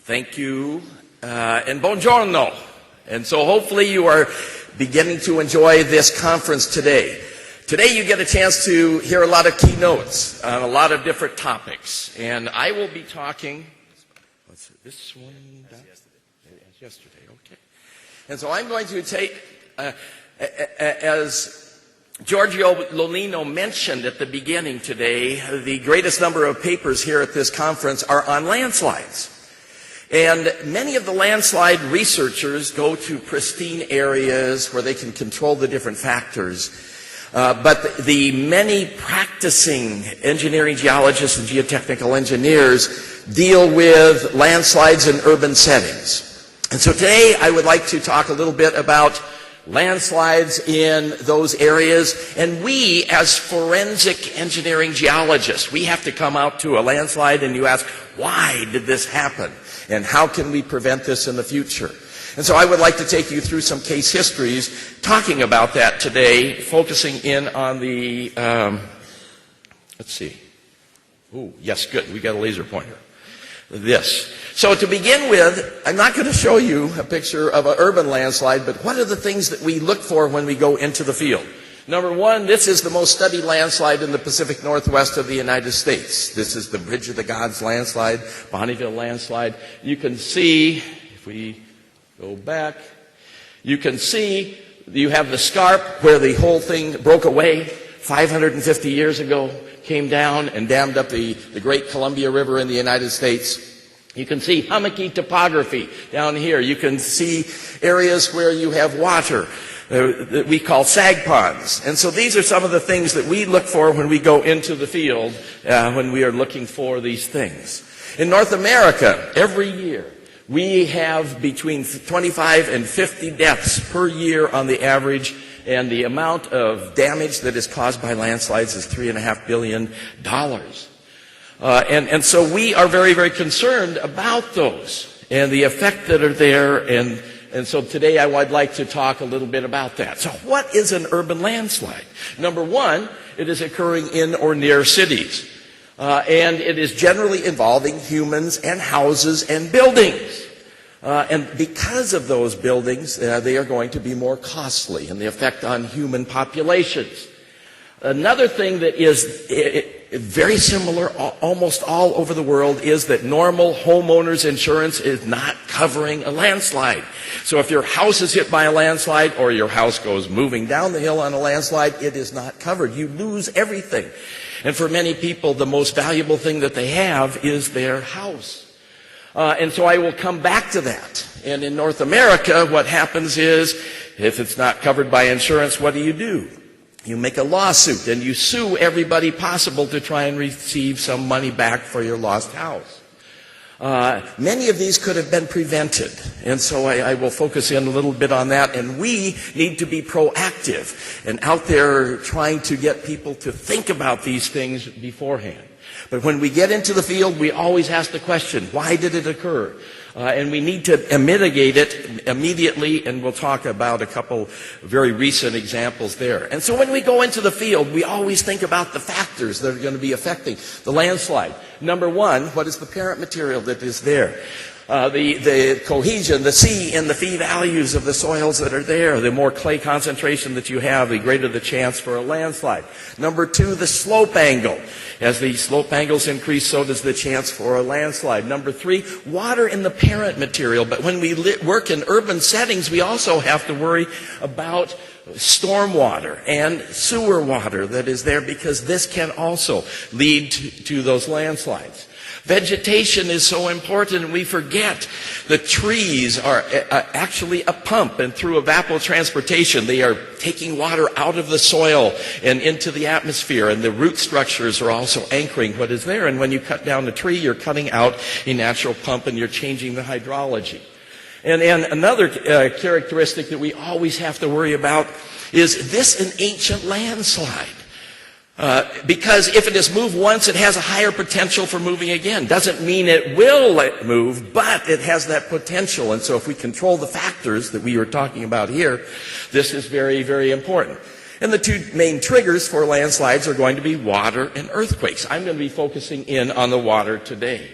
Thank you, and buongiorno. And so hopefully you are beginning to enjoy this conference today. Today you get a chance to hear a lot of keynotes on a lot of different topics. And I will be talking, what's this one? Yesterday, okay. And so I'm going to take, as Giorgio Lolino mentioned at the beginning today, the greatest number of papers here at this conference are on landslides. And many of the landslide researchers go to pristine areas where they can control the different factors. But the many practicing engineering geologists and geotechnical engineers deal with landslides in urban settings. And so today I would like to talk a little bit about landslides in those areas. And we, as forensic engineering geologists, we have to come out to a landslide and you ask, why did this happen? And how can we prevent this in the future? And so I would like to take you through some case histories talking about that today, focusing in on the, let's see. Ooh, yes, good. We got a laser pointer. This. So to begin with, I'm not going to show you a picture of an urban landslide, but what are the things that we look for when we go into the field? Number one, this is the most studied landslide in the Pacific Northwest of the United States. This is the Bridge of the Gods landslide, Bonneville landslide. You can see, if we go back, you can see you have the scarp where the whole thing broke away 550 years ago, came down and dammed up the great Columbia River in the United States. You can see hummocky topography down here. You can see areas where you have water that we call sag ponds. And so these are some of the things that we look for when we go into the field, when we are looking for these things. In North America, every year, we have between 25 and 50 deaths per year on the average, and the amount of damage that is caused by landslides is $3.5 billion. And so we are very, very concerned about those and the effect that are there. And so today I would like to talk a little bit about that. So what is an urban landslide? Number one, it is occurring in or near cities. And it is generally involving humans and houses and buildings. And because of those buildings, they are going to be more costly and the effect on human populations. Another thing that is very similar almost all over the world is that normal homeowners insurance is not covering a landslide. So if your house is hit by a landslide or your house goes moving down the hill on a landslide, it is not covered. You lose everything. And for many people, the most valuable thing that they have is their house. And so I will come back to that. And in North America, what happens is, if it's not covered by insurance, what do? You make a lawsuit and you sue everybody possible to try and receive some money back for your lost house. Many of these could have been prevented. And so I will focus in a little bit on that. And we need to be proactive and out there trying to get people to think about these things beforehand. But when we get into the field, we always ask the question, why did it occur? And we need to mitigate it immediately, and we'll talk about a couple very recent examples there. And so when we go into the field, we always think about the factors that are going to be affecting the landslide. Number one, what is the parent material that is there? The cohesion, the C and the phi values of the soils that are there. The more clay concentration that you have, the greater the chance for a landslide. Number two, the slope angle. As the slope angles increase, so does the chance for a landslide. Number three, water in the parent material. But when we work in urban settings, we also have to worry about stormwater and sewer water that is there, because this can also lead to those landslides. Vegetation is so important, and we forget the trees are actually a pump, and through evapotranspiration, they are taking water out of the soil and into the atmosphere, and the root structures are also anchoring what is there. And when you cut down a tree, you're cutting out a natural pump, and you're changing the hydrology. And another characteristic that we always have to worry about is this an ancient landslide? Because if it has moved once, it has a higher potential for moving again. Doesn't mean it will move, but it has that potential. And so if we control the factors that we were talking about here, this is very, very important. And the two main triggers for landslides are going to be water and earthquakes. I'm going to be focusing in on the water today.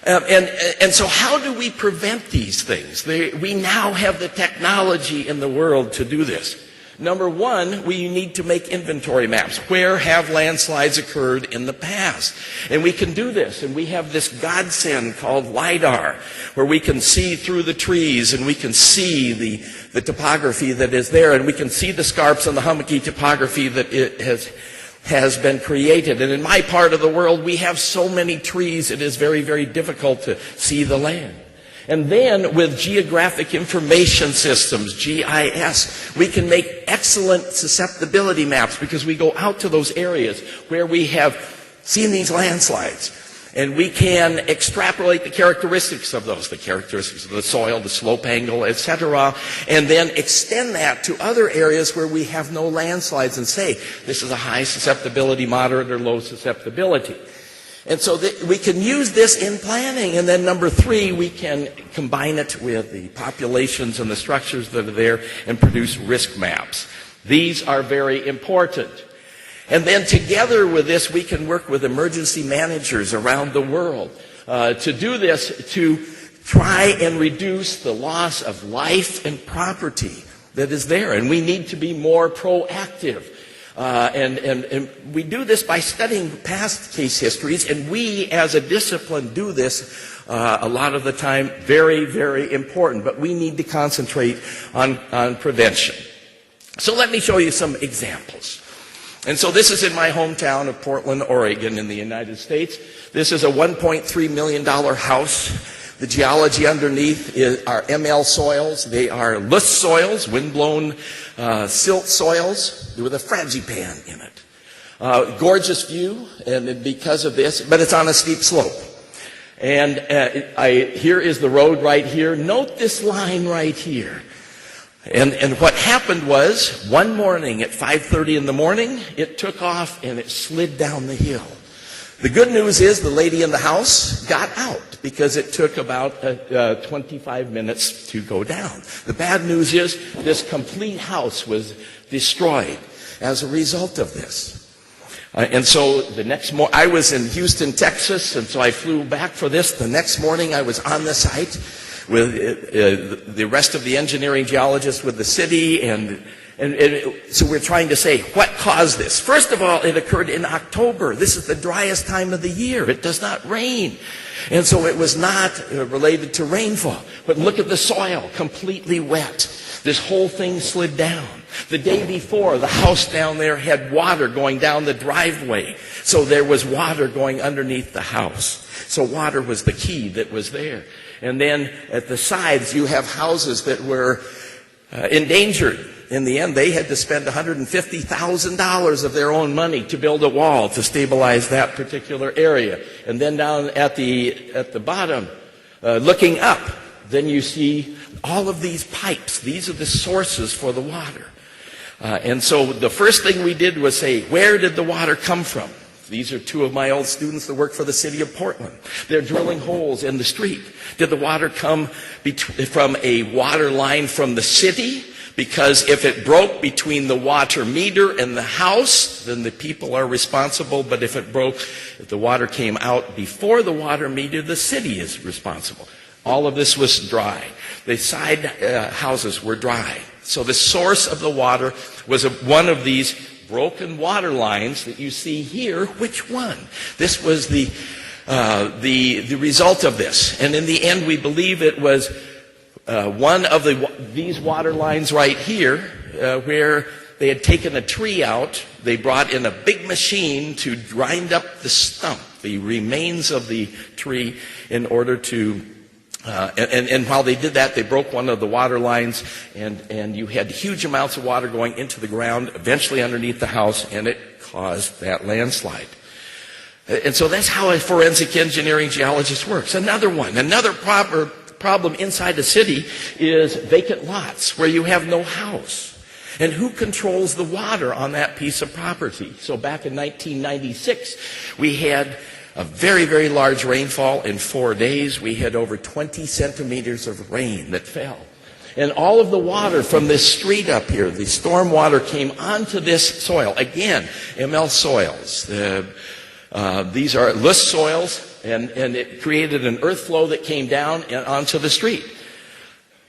And so how do we prevent these things? We now have the technology in the world to do this. Number one, we need to make inventory maps. Where have landslides occurred in the past? And we can do this. And we have this godsend called LIDAR, where we can see through the trees and we can see the topography that is there. And we can see the scarps and the hummocky topography that it has been created. And in my part of the world, we have so many trees, it is very, very difficult to see the land. And then with geographic information systems, GIS, we can make excellent susceptibility maps because we go out to those areas where we have seen these landslides. And we can extrapolate the characteristics of those, the characteristics of the soil, the slope angle, etc., and then extend that to other areas where we have no landslides and say, this is a high susceptibility, moderate, or low susceptibility. And so we can use this in planning. And then number three, we can combine it with the populations and the structures that are there and produce risk maps. These are very important. And then together with this, we can work with emergency managers around the world to do this, to try and reduce the loss of life and property that is there. And we need to be more proactive. And we do this by studying past case histories, and we as a discipline do this a lot of the time. Very, very important. But we need to concentrate on prevention. So let me show you some examples. And so this is in my hometown of Portland, Oregon in the United States. This is a $1.3 million house. The geology underneath are ML soils. They are loess soils, windblown silt soils with a fragipan in it. Gorgeous view, and because of this, but it's on a steep slope. And here is the road right here. Note this line right here. And what happened was, one morning at 5:30 in the morning, it took off and it slid down the hill. The good news is the lady in the house got out because it took about 25 minutes to go down. The bad news is this complete house was destroyed as a result of this. And so the next morning, I was in Houston, Texas, and so I flew back for this. The next morning I was on the site with the rest of the engineering geologists with the city, and so we're trying to say, what caused this? First of all, it occurred in October. This is the driest time of the year. It does not rain. And so it was not related to rainfall. But look at the soil, completely wet. This whole thing slid down. The day before, the house down there had water going down the driveway. So there was water going underneath the house. So water was the key that was there. And then at the sides, you have houses that were endangered. In the end, they had to spend $150,000 of their own money to build a wall to stabilize that particular area. And then down at the bottom, looking up, then you see all of these pipes. These are the sources for the water. And so the first thing we did was say, where did the water come from? These are two of my old students that work for the city of Portland. They're drilling holes in the street. Did the water come from a water line from the city? Because if it broke between the water meter and the house, then the people are responsible. But if the water came out before the water meter, the city is responsible. All of this was dry. The side houses were dry. So the source of the water was one of these broken water lines that you see here. Which one? This was the result of this. And in the end, we believe it was one of these water lines right here, where they had taken a tree out. They brought in a big machine to grind up the stump, the remains of the tree, in order to and while they did that, they broke one of the water lines, and you had huge amounts of water going into the ground, eventually underneath the house, and it caused that landslide. And so that's how a forensic engineering geologist works. Another problem inside the city is vacant lots where you have no house. And who controls the water on that piece of property? So back in 1996, we had a very, very large rainfall in 4 days. We had over 20 centimeters of rain that fell. And all of the water from this street up here, the storm water, came onto this soil. Again, ML soils. These are loess soils. and it created an earth flow that came down and onto the street.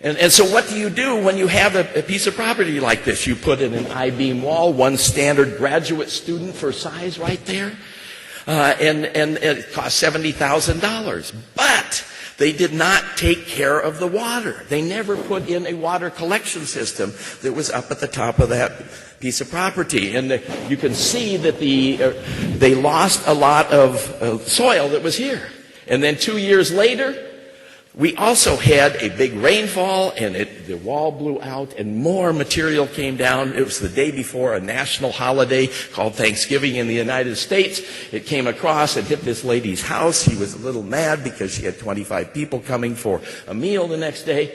And so what do you do when you have a piece of property like this? You put in an I-beam wall, one standard graduate student for size right there, and it cost $70,000. But they did not take care of the water. They never put in a water collection system that was up at the top of that piece of property. And you can see that they lost a lot of soil that was here. And then 2 years later, we also had a big rainfall, and the wall blew out, and more material came down. It was the day before a national holiday called Thanksgiving in the United States. It came across and hit this lady's house. She was a little mad because she had 25 people coming for a meal the next day.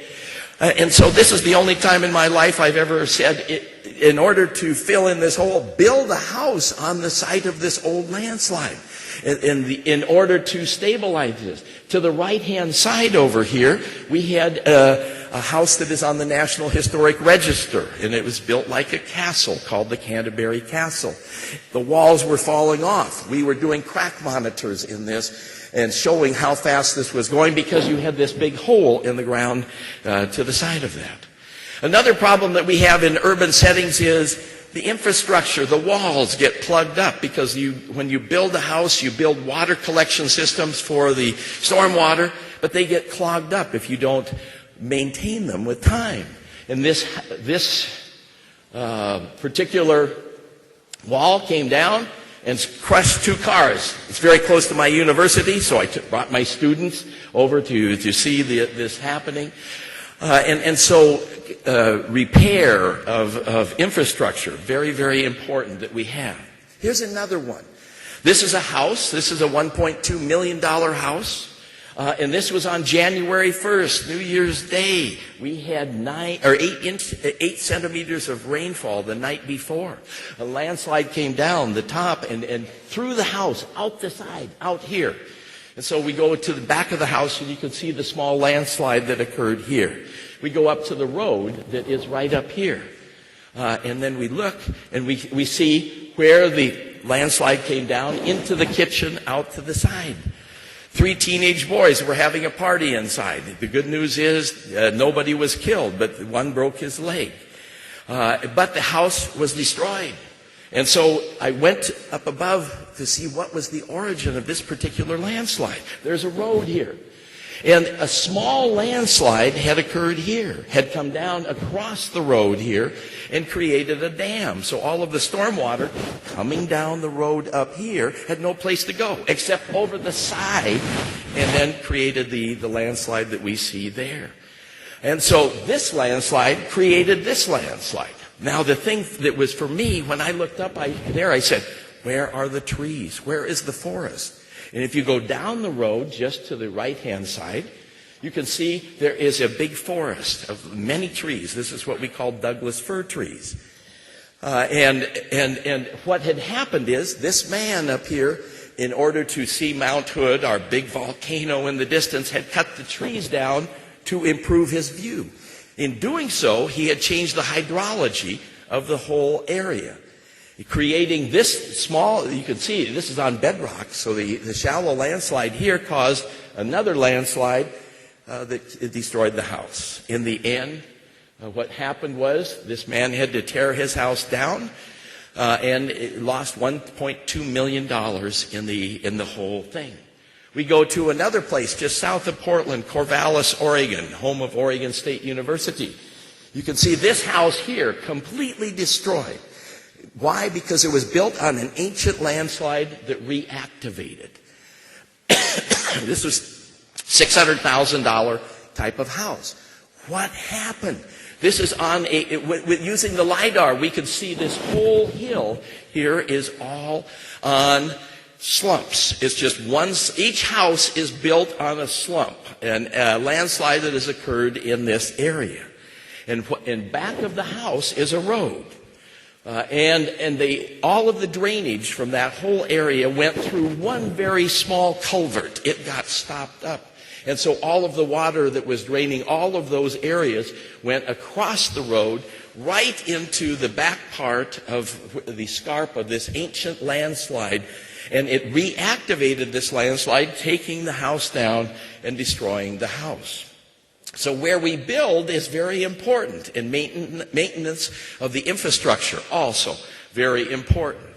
And so this is the only time in my life I've ever said, in order to fill in this hole, build a house on the site of this old landslide. In order to stabilize this. To the right-hand side over here, we had a house that is on the National Historic Register, and it was built like a castle called the Canterbury Castle. The walls were falling off. We were doing crack monitors in this and showing how fast this was going because you had this big hole in the ground to the side of that. Another problem that we have in urban settings is the infrastructure, the walls get plugged up because when you build a house, you build water collection systems for the stormwater, but they get clogged up if you don't maintain them with time. And this particular wall came down and crushed 2 cars. It's very close to my university, so I brought my students over to see this happening. So repair of infrastructure, very, very important that we have. Here's another one. This is a house. This is a $1.2 million house. And this was on January 1st, New Year's Day. We had 8 centimeters of rainfall the night before. A landslide came down the top and through the house, out the side, out here. And so we go to the back of the house, and you can see the small landslide that occurred here. We go up to the road that is right up here. And then we look, and we see where the landslide came down into the kitchen, out to the side. 3 teenage boys were having a party inside. The good news is nobody was killed, but one broke his leg. But the house was destroyed. And so I went up above to see what was the origin of this particular landslide. There's a road here. And a small landslide had occurred here, had come down across the road here and created a dam. So all of the stormwater coming down the road up here had no place to go except over the side, and then created the landslide that we see there. And so this landslide created this landslide. Now, the thing that was for me, when I looked up there, I said, where are the trees? Where is the forest? And if you go down the road just to the right-hand side, you can see there is a big forest of many trees. This is what we call Douglas fir trees. And what had happened is this man up here, in order to see Mount Hood, our big volcano in the distance, had cut the trees down to improve his view. In doing so, he had changed the hydrology of the whole area, creating this small, you can see this is on bedrock, so the shallow landslide here caused another landslide that destroyed the house. In the end, what happened was this man had to tear his house down and it lost $1.2 million in the whole thing. We go to another place just south of Portland, Corvallis, Oregon, home of Oregon State University. You can see this house here completely destroyed. Why? Because it was built on an ancient landslide that reactivated. This was $600,000 type of house. What happened? This is on using the LiDAR, we could see this whole hill here is all on slumps. It's just each house is built on a slump, and a landslide that has occurred in this area. And in back of the house is a road. All of the drainage from that whole area went through one very small culvert. It got stopped up. And so all of the water that was draining all of those areas went across the road right into the back part of the scarp of this ancient landslide. And it reactivated this landslide, taking the house down and destroying the house. So where we build is very important, and maintenance of the infrastructure also very important.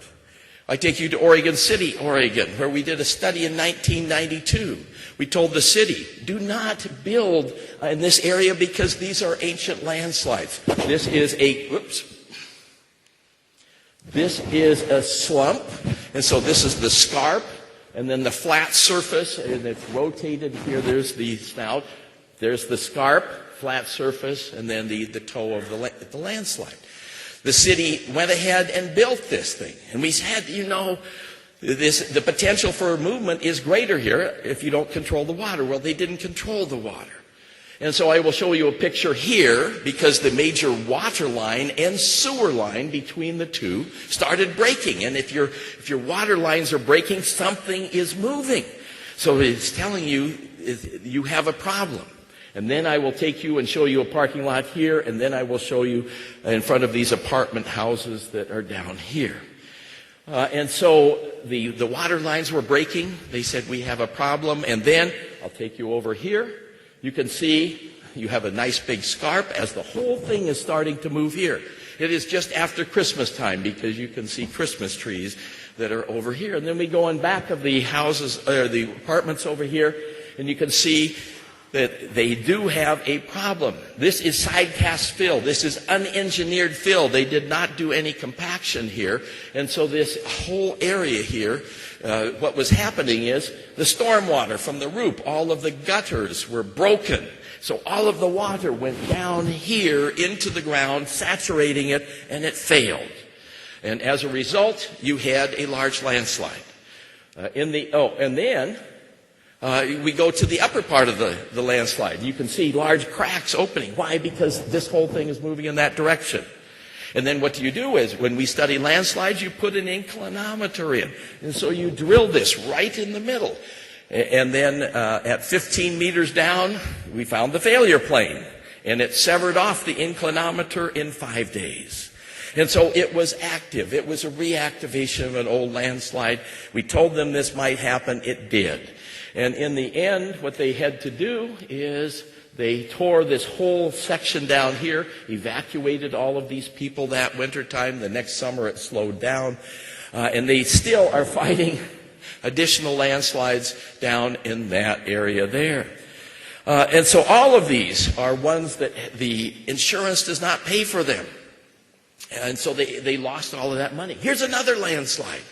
I take you to Oregon City, Oregon, where we did a study in 1992. We told the city, do not build in this area because these are ancient landslides. This is a slump, and so this is the scarp, and then the flat surface, and it's rotated here. There's the snout. There's the scarp, flat surface, and then the toe of the landslide. The city went ahead and built this thing. And we said, the potential for movement is greater here if you don't control the water. Well, they didn't control the water. And so I will show you a picture here because the major water line and sewer line between the two started breaking. And if your water lines are breaking, something is moving. So it's telling you you have a problem. And then I will take you and show you a parking lot here, and then I will show you in front of these apartment houses that are down here. And so the water lines were breaking. They said, we have a problem. And then I'll take you over here. You can see you have a nice big scarp as the whole thing is starting to move here. It is just after Christmas time because you can see Christmas trees that are over here. And then we go in back of the houses, or the apartments over here, and you can see that they do have a problem. This is side cast fill. This is unengineered fill. They did not do any compaction here. And so this whole area here, what was happening is the stormwater from the roof, all of the gutters were broken. So all of the water went down here into the ground, saturating it, and it failed. And as a result, you had a large landslide. We go to the upper part of the landslide. You can see large cracks opening. Why? Because this whole thing is moving in that direction. And then what you do is, when we study landslides, you put an inclinometer in. And so you drill this right in the middle. And then at 15 meters down, we found the failure plane. And it severed off the inclinometer in 5 days. And so it was active. It was a reactivation of an old landslide. We told them this might happen. It did. And in the end, what they had to do is they tore this whole section down here, evacuated all of these people that wintertime. The next summer it slowed down. And they still are fighting additional landslides down in that area there. And so all of these are ones that the insurance does not pay for them. And so they lost all of that money. Here's another landslide.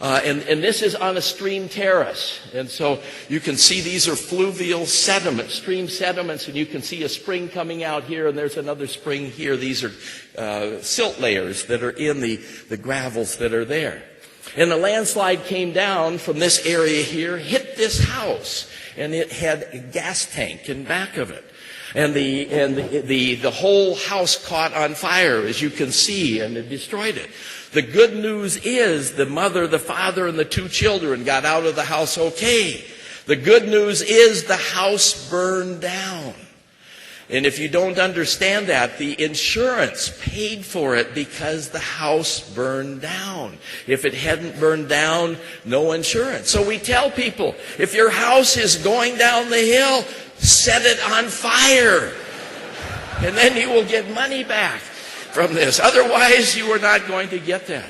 And this is on a stream terrace. And so you can see these are fluvial sediments, stream sediments, and you can see a spring coming out here, and there's another spring here. These are silt layers that are in the gravels that are there. And the landslide came down from this area here, hit this house, and it had a gas tank in back of it. And the whole house caught on fire, as you can see, and it destroyed it. The good news is the mother, the father, and the 2 children got out of the house okay. The good news is the house burned down. And if you don't understand that, the insurance paid for it because the house burned down. If it hadn't burned down, no insurance. So we tell people, if your house is going down the hill, set it on fire. And then you will get money back from this. Otherwise, you are not going to get that.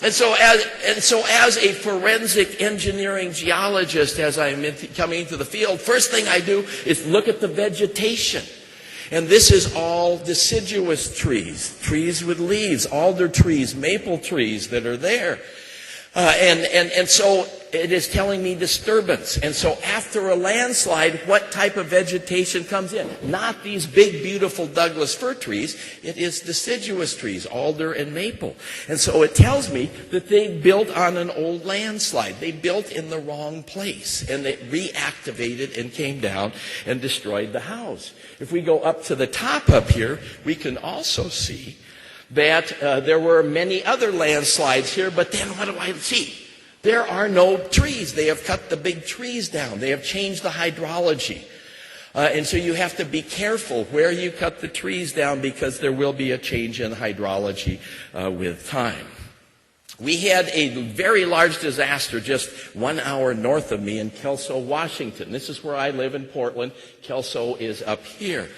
And so as a forensic engineering geologist, as I'm coming into the field, first thing I do is look at the vegetation. And this is all deciduous trees, trees with leaves, alder trees, maple trees that are there. And so it is telling me disturbance. And so after a landslide, what type of vegetation comes in? Not these big, beautiful Douglas fir trees. It is deciduous trees, alder and maple. And so it tells me that they built on an old landslide. They built in the wrong place. And they reactivated and came down and destroyed the house. If we go up to the top up here, we can also see that there were many other landslides here, but then what do I see? There are no trees. They have cut the big trees down. They have changed the hydrology. And so you have to be careful where you cut the trees down because there will be a change in hydrology with time. We had a very large disaster just 1 hour north of me in Kelso, Washington. This is where I live in Portland. Kelso is up here.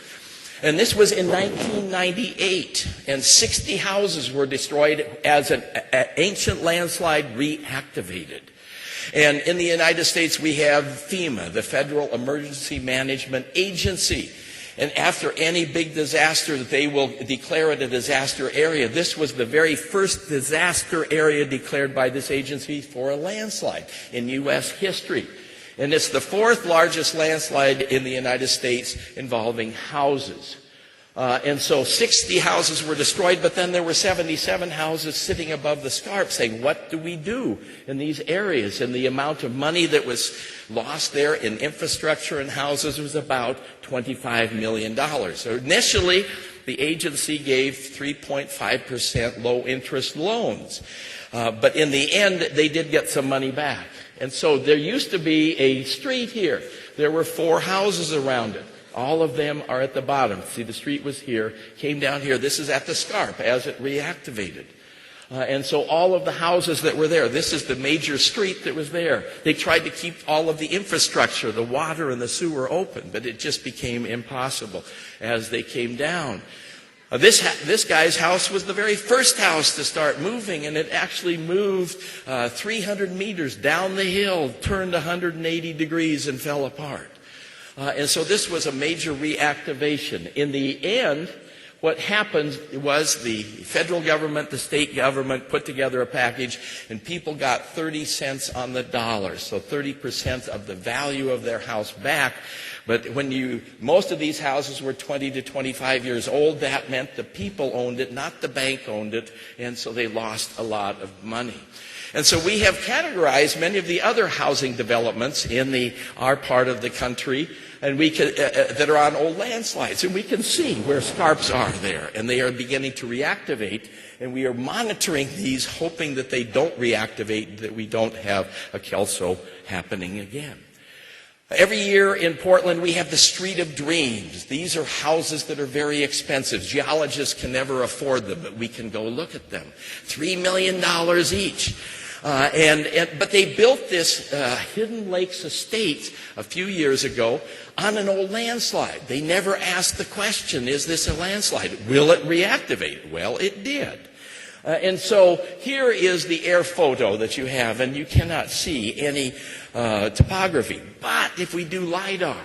And this was in 1998, and 60 houses were destroyed as an ancient landslide reactivated. And in the United States, we have FEMA, the Federal Emergency Management Agency. And after any big disaster, they will declare it a disaster area. This was the very first disaster area declared by this agency for a landslide in U.S. history. And it's the fourth largest landslide in the United States involving houses. And so 60 houses were destroyed, but then there were 77 houses sitting above the scarp saying, what do we do in these areas? And the amount of money that was lost there in infrastructure and houses was about $25 million. So initially, the agency gave 3.5% low-interest loans. But in the end, they did get some money back. And so there used to be a street here. There were 4 houses around it. All of them are at the bottom. See, the street was here, came down here. This is at the scarp as it reactivated. And so all of the houses that were there, this is the major street that was there. They tried to keep all of the infrastructure, the water and the sewer open, but it just became impossible as they came down. This guy's house was the very first house to start moving, and it actually moved 300 meters down the hill, turned 180 degrees and fell apart. And so this was a major reactivation. In the end, what happened was the federal government, the state government put together a package, and people got 30 cents on the dollar, so 30% of the value of their house back. But most of these houses were 20 to 25 years old. That meant the people owned it, not the bank owned it, and so they lost a lot of money. And so we have categorized many of the other housing developments in our part of the country, and that are on old landslides, and we can see where scarps are there, and they are beginning to reactivate, and we are monitoring these, hoping that they don't reactivate, that we don't have a Kelso happening again. Every year in Portland, we have the Street of Dreams. These are houses that are very expensive. Geologists can never afford them, but we can go look at them. $3 million each. But they built this Hidden Lakes estate a few years ago on an old landslide. They never asked the question, is this a landslide? Will it reactivate? Well, it did. And so here is the air photo that you have, and you cannot see any topography. But if we do LiDAR,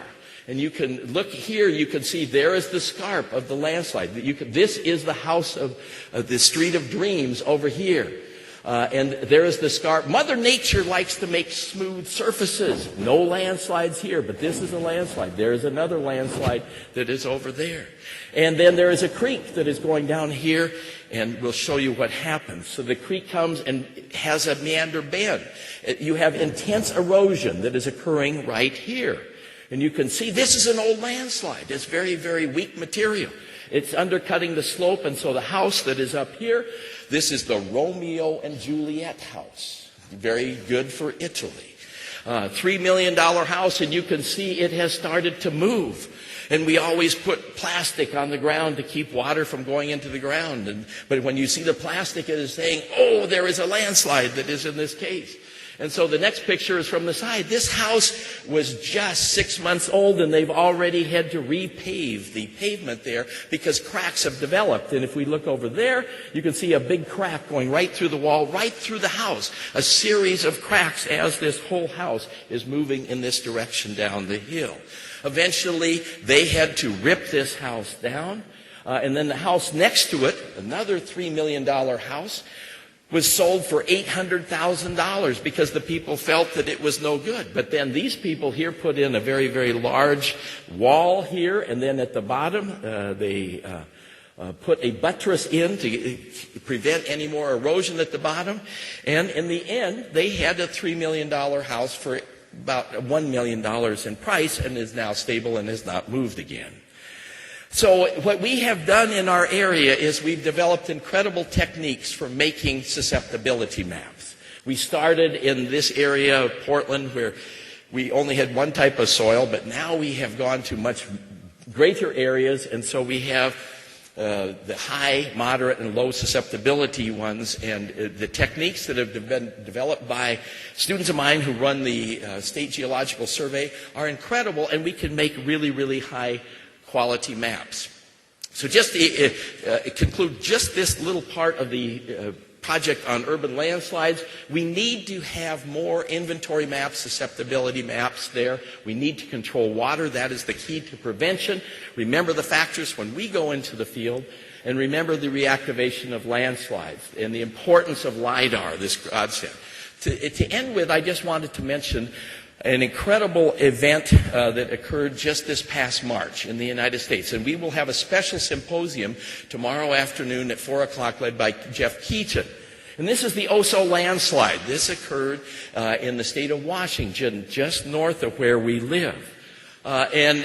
and you can look here, you can see there is the scarp of the landslide. This is the house of the Street of Dreams over here. And there is the scarp. Mother Nature likes to make smooth surfaces. No landslides here, but this is a landslide. There is another landslide that is over there. And then there is a creek that is going down here, and we'll show you what happens. So the creek comes and has a meander bend. You have intense erosion that is occurring right here. And you can see this is an old landslide. It's very, very weak material. It's undercutting the slope, and so the house that is up here, this is the Romeo and Juliet house. Very good for Italy. $3 million house, and you can see it has started to move. And we always put plastic on the ground to keep water from going into the ground. But when you see the plastic, it is saying, oh, there is a landslide that is in this case. And so the next picture is from the side. This house was just 6 months old, and they've already had to repave the pavement there because cracks have developed. And if we look over there, you can see a big crack going right through the wall, right through the house. A series of cracks as this whole house is moving in this direction down the hill. Eventually, they had to rip this house down. And then the house next to it, another $3 million house, was sold for $800,000 because the people felt that it was no good. But then these people here put in a very, very large wall here, and then at the bottom they put a buttress in to prevent any more erosion at the bottom. And in the end, they had a $3 million house for about $1 million in price, and is now stable and has not moved again. So what we have done in our area is we've developed incredible techniques for making susceptibility maps. We started in this area of Portland where we only had one type of soil, but now we have gone to much greater areas, and so we have the high, moderate, and low susceptibility ones, and the techniques that have been developed by students of mine who run the State Geological Survey are incredible, and we can make really, really high quality maps. So just to conclude just this little part of the project on urban landslides, we need to have more inventory maps, susceptibility maps there. We need to control water. That is the key to prevention. Remember the factors when we go into the field, and remember the reactivation of landslides and the importance of LIDAR, this godsend. To end with, I just wanted to mention an incredible event that occurred just this past March in the United States. And we will have a special symposium tomorrow afternoon at 4 o'clock led by Jeff Keaton. And this is the Oso Landslide. This occurred in the state of Washington, just north of where we live. And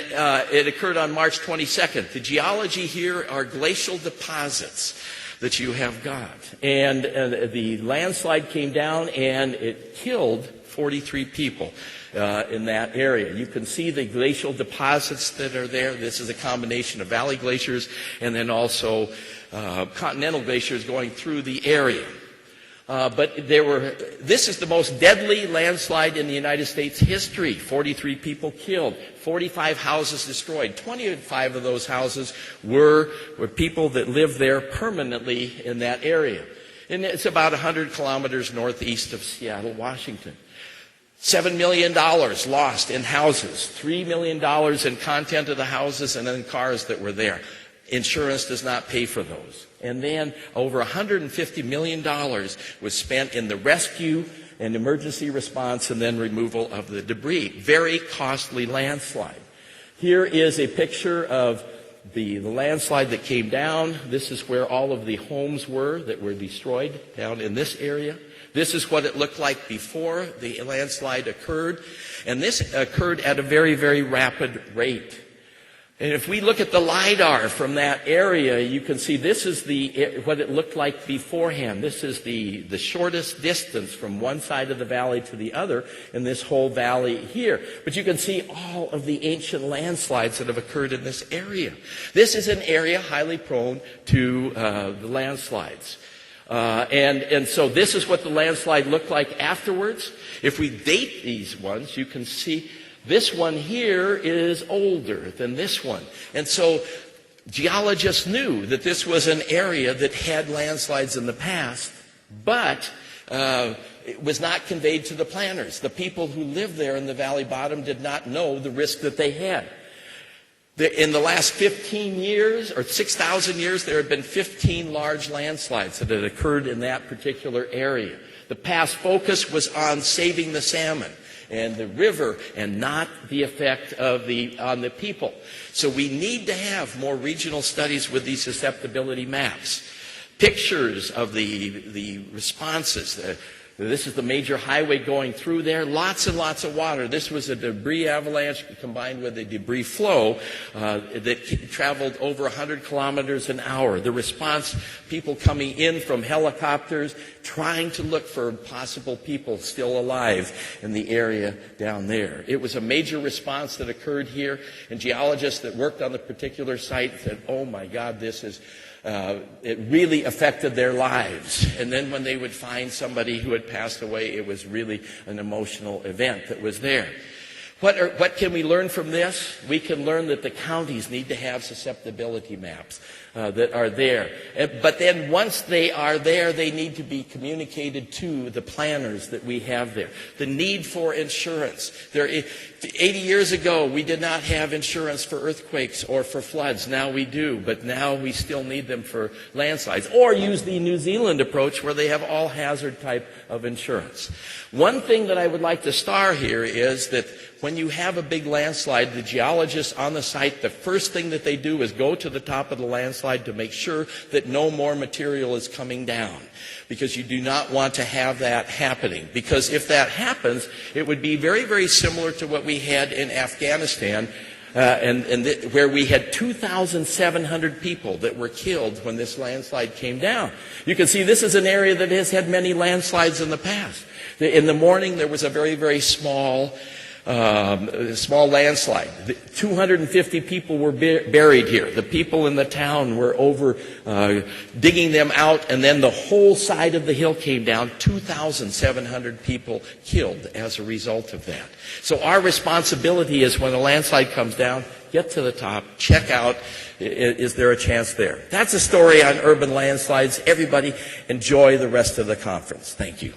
it occurred on March 22nd. The geology here are glacial deposits that you have got. And the landslide came down and it killed 43 people in that area. You can see the glacial deposits that are there. This is a combination of valley glaciers and then also continental glaciers going through the area. This is the most deadly landslide in the United States history. 43 people killed, 45 houses destroyed. 25 of those houses were people that lived there permanently in that area. And it's about 100 kilometers northeast of Seattle, Washington. $7 million lost in houses, $3 million in content of the houses, and then cars that were there. Insurance does not pay for those. And then over $150 million was spent in the rescue and emergency response and then removal of the debris. Very costly landslide. Here is a picture of the landslide that came down. This is where all of the homes were that were destroyed down in this area. This is what it looked like before the landslide occurred. And this occurred at a very, very rapid rate. And if we look at the LIDAR from that area, you can see this is what it looked like beforehand. This is the shortest distance from one side of the valley to the other in this whole valley here. But you can see all of the ancient landslides that have occurred in this area. This is an area highly prone to the landslides. And so this is what the landslide looked like afterwards. If we date these ones, you can see this one here is older than this one. And so geologists knew that this was an area that had landslides in the past, but it was not conveyed to the planners. The people who lived there in the valley bottom did not know the risk that they had. In the last 15 years, or 6,000 years, there have been 15 large landslides that had occurred in that particular area. The past focus was on saving the salmon and the river, and not the effect on the people. So we need to have more regional studies with these susceptibility maps. Pictures of the responses. This is the major highway going through there. Lots and lots of water. This was a debris avalanche combined with a debris flow that traveled over 100 kilometers an hour. The response, people coming in from helicopters, trying to look for possible people still alive in the area down there. It was a major response that occurred here, and geologists that worked on the particular site said, oh my God, this is... it really affected their lives. And then when they would find somebody who had passed away, it was really an emotional event that was there. What can we learn from this? We can learn that the counties need to have susceptibility maps that are there. But then once they are there, they need to be communicated to the planners that we have there. The need for insurance. 80 years ago, we did not have insurance for earthquakes or for floods. Now we do, but now we still need them for landslides. Or use the New Zealand approach where they have all hazard type of insurance. One thing that I would like to star here is that when you have a big landslide, the geologists on the site, the first thing that they do is go to the top of the landslide to make sure that no more material is coming down. Because you do not want to have that happening. Because if that happens, it would be very, very similar to what we had in Afghanistan, where we had 2,700 people that were killed when this landslide came down. You can see this is an area that has had many landslides in the past. In the morning, there was a very, very small small landslide. 250 people were buried here. The people in the town were over digging them out, and then the whole side of the hill came down. 2,700 people killed as a result of that. So our responsibility is when a landslide comes down, get to the top, check out, is there a chance there? That's a story on urban landslides. Everybody enjoy the rest of the conference. Thank you.